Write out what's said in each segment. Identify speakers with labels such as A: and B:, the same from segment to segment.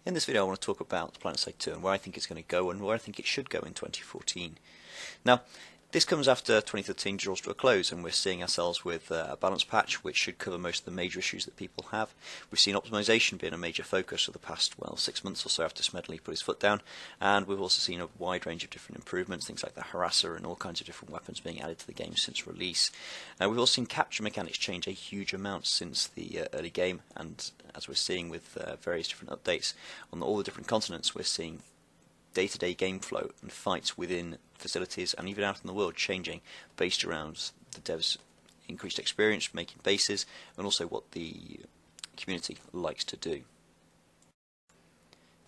A: In this video I want to talk about PlanetSide 2 and where I think it's going to go and where I think it should go in 2014. Now, this comes after 2013 draws to a close, and we're seeing ourselves with a balance patch which should cover most of the major issues that people have. We've seen optimization being a major focus for the past, 6 months or so after Smedley put his foot down, and we've also seen a wide range of different improvements, things like the Harasser and all kinds of different weapons being added to the game since release. We've also seen capture mechanics change a huge amount since the early game, and as we're seeing with various different updates on all the different continents, we're seeing day-to-day game flow and fights within facilities and even out in the world changing based around the devs' increased experience making bases and also what the community likes to do.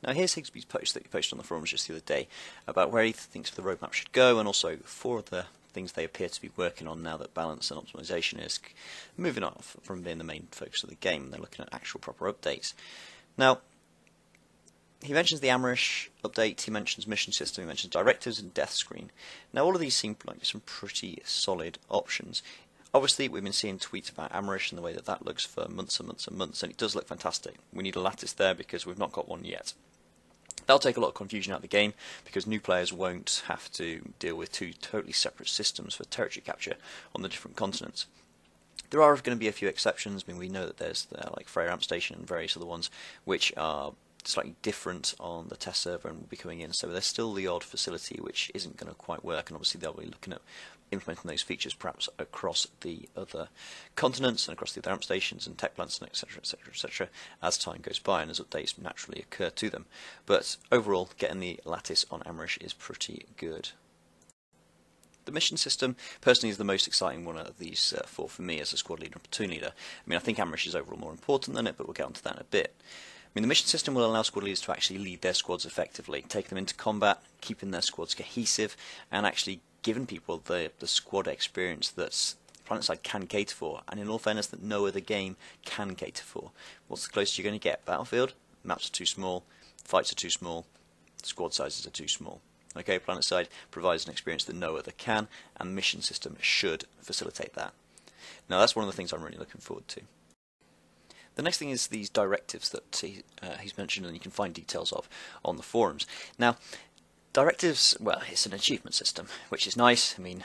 A: Now here's Higgsby's post that he posted on the forums just the other day about where he thinks the roadmap should go, and also 4 of the things they appear to be working on now that balance and optimization is moving off from being the main focus of the game, and they're looking at actual proper updates. Now, he mentions the Amrish update, he mentions mission system, he mentions directives and death screen. Now all of these seem like some pretty solid options. Obviously we've been seeing tweets about Amrish and the way that that looks for months and months and months, and it does look fantastic. We need a lattice there because we've not got one yet. That'll take a lot of confusion out of the game because new players won't have to deal with 2 totally separate systems for territory capture on the different continents. There are going to be a few exceptions. I mean, we know that there's like Freya Amp Station and various other ones which are slightly different on the test server and will be coming in, so there's still the odd facility which isn't going to quite work, and obviously they'll be looking at implementing those features perhaps across the other continents and across the other amp stations and tech plants and etc, etc, etc as time goes by and as updates naturally occur to them. But overall, getting the lattice on Amrish is pretty good. The mission system personally is the most exciting one of these 4 for me as a squad leader and platoon leader. I mean, I think Amrish is overall more important than it, but we'll get onto that in a bit. I mean, the mission system will allow squad leaders to actually lead their squads effectively, take them into combat, keeping their squads cohesive, and actually giving people the squad experience that PlanetSide can cater for, and in all fairness that no other game can cater for. What's the closest you're going to get? Battlefield? Maps are too small, fights are too small, squad sizes are too small. Okay, PlanetSide provides an experience that no other can, and the mission system should facilitate that. Now that's one of the things I'm really looking forward to. The next thing is these directives that he's mentioned, and you can find details of on the forums. Now, directives, well, it's an achievement system, which is nice. I mean,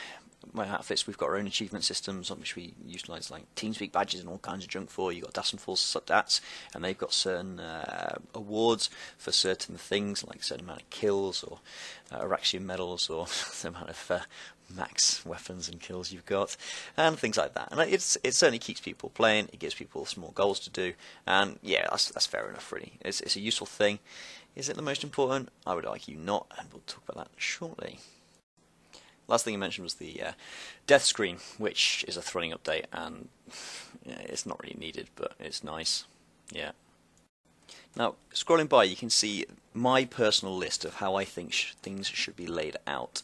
A: my outfits, we've got our own achievement systems on which we utilise like TeamSpeak badges and all kinds of junk for. You've got Dassenfall's Subdats, and they've got certain awards for certain things, like a certain amount of kills, or Araxian medals, or the amount of max weapons and kills you've got, and things like that. And it certainly keeps people playing, it gives people small goals to do, and yeah, that's fair enough really. It's a useful thing. Is it the most important? I would argue not, and we'll talk about that shortly. Last thing you mentioned was the death screen, which is a thrilling update, and yeah, it's not really needed, but it's nice. Yeah. Now, scrolling by, you can see my personal list of how I think things should be laid out.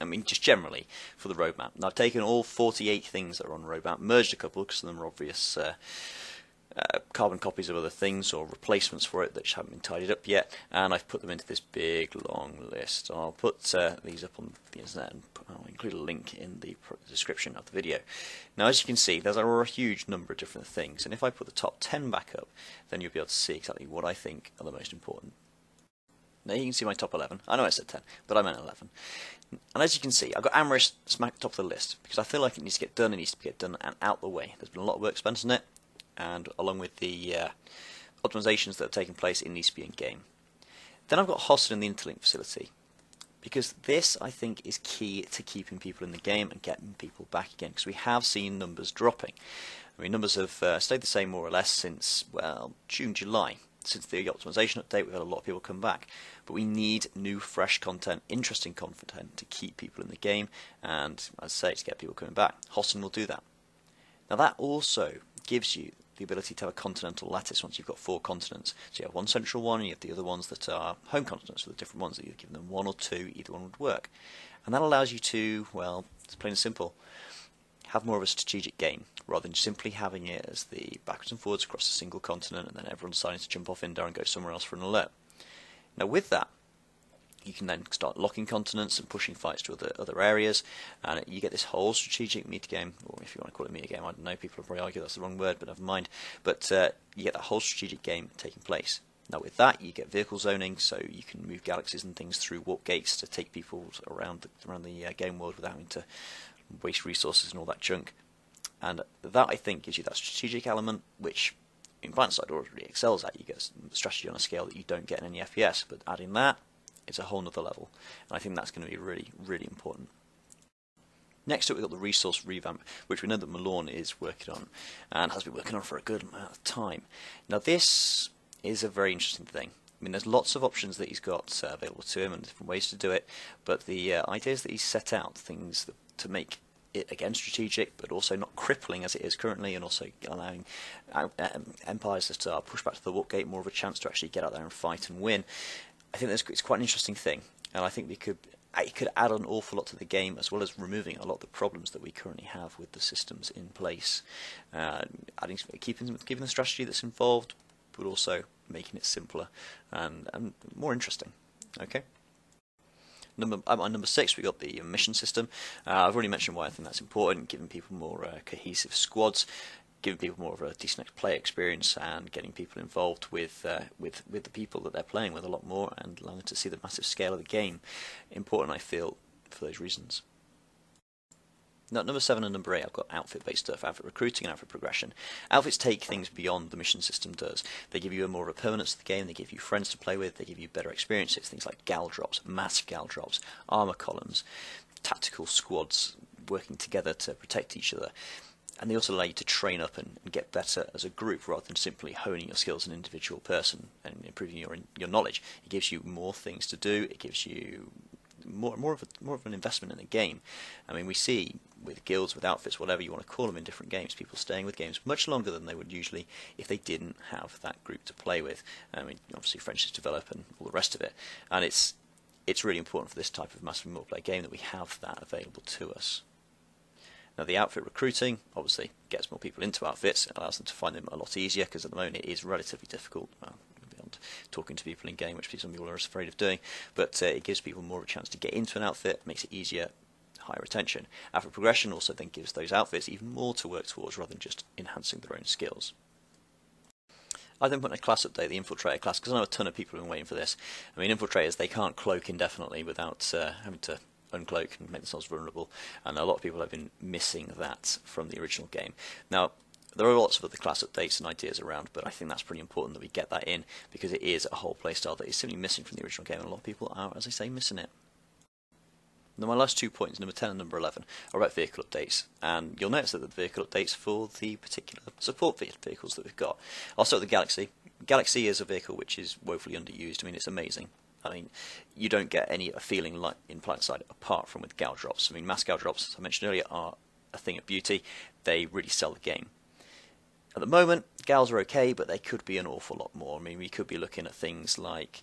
A: I mean, just generally for the roadmap. And I've taken all 48 things that are on the roadmap, merged a couple because of them are obvious carbon copies of other things or replacements for it that just haven't been tidied up yet, and I've put them into this big long list. I'll put these up on the internet and I'll include a link in the description of the video. Now, as you can see, there's a huge number of different things, and if I put the top 10 back up, then you'll be able to see exactly what I think are the most important. Now you can see my top 11. I know I said 10, but I meant 11. And as you can see, I've got Amrish smack top of the list because I feel like it needs to get done. It needs to get done and out the way. There's been a lot of work spent on it, and along with the optimizations that have taken place, it needs to be in game. Then I've got Hosted in the Interlink facility, because this I think is key to keeping people in the game and getting people back again, because we have seen numbers dropping. I mean, numbers have stayed the same more or less since, well, June, July. Since the optimization update, we've had a lot of people come back, but we need new, fresh content, interesting content to keep people in the game, and as I say, to get people coming back. Hosting will do that. Now that also gives you the ability to have a continental lattice once you've got 4 continents. So you have one central one, and you have the other ones that are home continents with the different ones that you give them 1 or 2, either one would work. And that allows you to, well, it's plain and simple, have more of a strategic game, rather than simply having it as the backwards and forwards across a single continent and then everyone's deciding to jump off in there and go somewhere else for an alert. Now with that, you can then start locking continents and pushing fights to other areas, and you get this whole strategic meta game, or if you want to call it meta game, I don't know, people will probably argue that's the wrong word, but never mind. But you get that whole strategic game taking place. Now with that, you get vehicle zoning, so you can move galaxies and things through warp gates to take people around the game world without having to waste resources and all that junk. And that, I think, gives you that strategic element, which in PlanetSide already excels at. You get strategy on a scale that you don't get in any FPS, but adding that, it's a whole nother level. And I think that's going to be really, really important. Next up, we've got the resource revamp, which we know that Malorn is working on, and has been working on for a good amount of time. Now this is a very interesting thing. I mean, there's lots of options that he's got available to him and different ways to do it, but the ideas that he's set out, things to make it, again, strategic, but also not crippling as it is currently, and also allowing empires that are pushed back to the warp gate more of a chance to actually get out there and fight and win. I think it's quite an interesting thing, and I think it could add an awful lot to the game, as well as removing a lot of the problems that we currently have with the systems in place. Keeping the strategy that's involved, but also making it simpler and more interesting. Okay. At number 6, we got the mission system. I've already mentioned why I think that's important, giving people more cohesive squads, giving people more of a decent play experience, and getting people involved with the people that they're playing with a lot more, and allowing them to see the massive scale of the game. Important, I feel, for those reasons. Now, at number 7 and number 8, I've got outfit-based stuff, outfit recruiting and outfit progression. Outfits take things beyond the mission system does. They give you a more of a permanence to the game, they give you friends to play with, they give you better experiences, things like gal drops, mass gal drops, armor columns, tactical squads working together to protect each other. And they also allow you to train up and get better as a group, rather than simply honing your skills as an individual person and improving your knowledge. It gives you more things to do, it gives you more of an investment in the game. I mean, we see with guilds, with outfits, whatever you want to call them in different games, people staying with games much longer than they would usually if they didn't have that group to play with. I mean, obviously friendships develop and all the rest of it, and it's really important for this type of massively multiplayer game that we have that available to us. Now, the outfit recruiting obviously gets more people into outfits. It allows them to find them a lot easier, because at the moment it is relatively difficult. Well, beyond talking to people in game, which some people are afraid of doing, but it gives people more of a chance to get into an outfit, makes it easier, higher retention. Outfit progression also then gives those outfits even more to work towards, rather than just enhancing their own skills. I then put in a class update, the Infiltrator class, because I know a ton of people have been waiting for this. I mean, Infiltrators, they can't cloak indefinitely without having to uncloak and make themselves vulnerable, and a lot of people have been missing that from the original game. Now, there are lots of other class updates and ideas around, but I think that's pretty important that we get that in, because it is a whole playstyle that is simply missing from the original game, and a lot of people are, as I say, missing it. Now, my last 2 points, number 10 and number 11, are about vehicle updates, and you'll notice that the vehicle updates for the particular support vehicles that we've got. I'll start with the Galaxy. Galaxy is a vehicle which is woefully underused. I mean, it's amazing. I mean, you don't get any feeling like in PlanetSide apart from with gal drops. I mean, mass gal drops, as I mentioned earlier, are a thing of beauty. They really sell the game. At the moment, gals are okay, but they could be an awful lot more. I mean, we could be looking at things like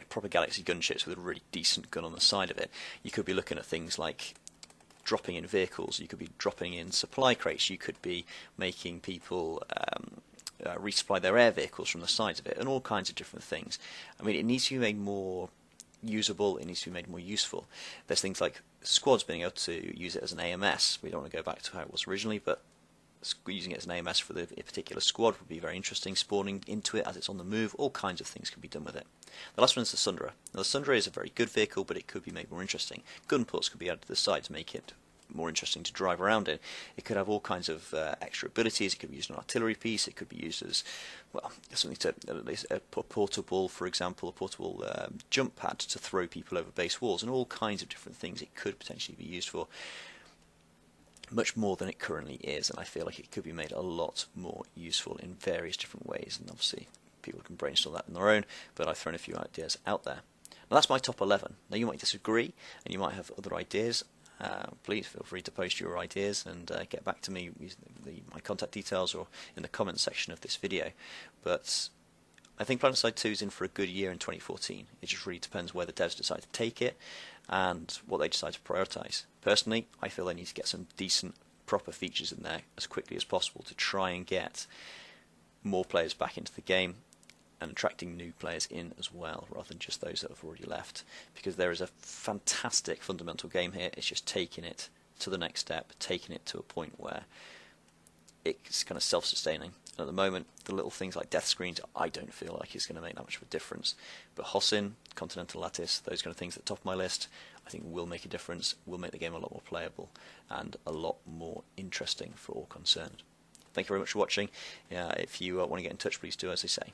A: proper Galaxy gunships with a really decent gun on the side of it. You could be looking at things like dropping in vehicles. You could be dropping in supply crates. You could be making people resupply their air vehicles from the sides of it, and all kinds of different things. I mean, it needs to be made more usable, it needs to be made more useful. There's things like squads being able to use it as an AMS. We don't want to go back to how it was originally, but using it as an AMS for the particular squad would be very interesting. Spawning into it as it's on the move, all kinds of things can be done with it. The last one is the Sundra. Now, the Sundra is a very good vehicle, but it could be made more interesting. Gun ports could be added to the side to make it more interesting to drive around in. It could have all kinds of extra abilities. It could be used as an artillery piece. It could be used as, well, something to, at least a portable, for example, a portable jump pad to throw people over base walls, and all kinds of different things it could potentially be used for. Much more than it currently is, and I feel like it could be made a lot more useful in various different ways, and obviously people can brainstorm that on their own, but I've thrown a few ideas out there. Now, that's my top 11. Now, you might disagree, and you might have other ideas. Please feel free to post your ideas and get back to me using my contact details or in the comments section of this video. But I think PlanetSide 2 is in for a good year in 2014. It just really depends where the devs decide to take it and what they decide to prioritise. Personally, I feel they need to get some decent, proper features in there as quickly as possible to try and get more players back into the game and attracting new players in as well, rather than just those that have already left, because there is a fantastic fundamental game here. It's just taking it to the next step, taking it to a point where it's kind of self-sustaining, At the moment, the little things like death screens, I don't feel like it's going to make that much of a difference. But Hosin, Continental Lattice, those kind of things at the top of my list, I think will make a difference, will make the game a lot more playable, and a lot more interesting for all concerned. Thank you very much for watching. If you want to get in touch, please do as I say.